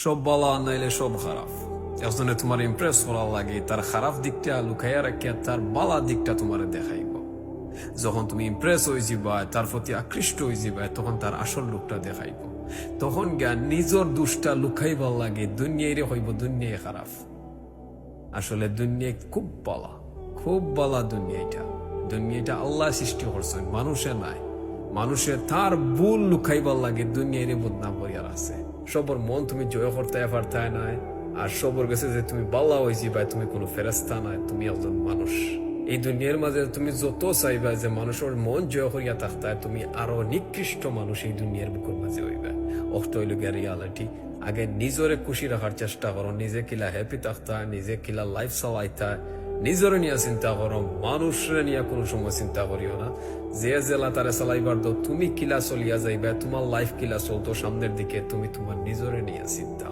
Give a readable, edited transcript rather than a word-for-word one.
সব বালা নাইলে সব খারাপ। একজনে তোমার ইমপ্রেস করার লাগে তার খারাপ দিকটা লুকাইয়া রাখিয়া তার বালা দিকটা তোমার দেখাইব। যখন তুমি ইমপ্রেস হয়ে যাবা, তার প্রতি আকৃষ্ট হয়ে যাবা, তখন তার আসল রূপটা দেখাইব। তখন জ্ঞান নিজের দুষ্টা লুকাইবার লাগে দুনিয়ারে হইব দুনিয়ায় খারাপ। আসলে দুনিয়ায় খুব বালা দুনিয়াটা আল্লাহ সৃষ্টি করছেন, মানুষে নাই। মানুষে তার ভুল লুকাইবার লাগে দুনিয়ারে বদনাম করিয়ার আছে। সবর মন তুমি জয় করতে পারতায় নাই, আর সবর গেছে যে তুমি বাল্লা হয়েছি বা তুমি কোনো ফেরেস্তা নাই, তুমি একজন মানুষ। এই দুনিয়ার মাঝে তুমি যত চাইবা যে মানুষের মন জয় করিয়া থাকতায়, তুমি আরো নিকৃষ্ট মানুষ এই দুনিয়ার বুকের মাঝে হইবা। অষ্ট হইল গিয়া রিয়ালিটি। আগে নিজরে খুশি রাখার চেষ্টা করো, নিজে কিলা হ্যাপি থাকতায়, নিজে কিলা লাইফ চালাইতায়, নিজরে নিয়ে চিন্তা করো, মানুষরে নিয়ে কোনো সময় চিন্তা করিও না। যে জেলা তারে চালাইবার দো, তুমি কিলা চলিয়া যাইবা, তোমার লাইফ কিলা চলতো সামনের দিকে, তুমি তোমার নিজরে নিয়ে চিন্তা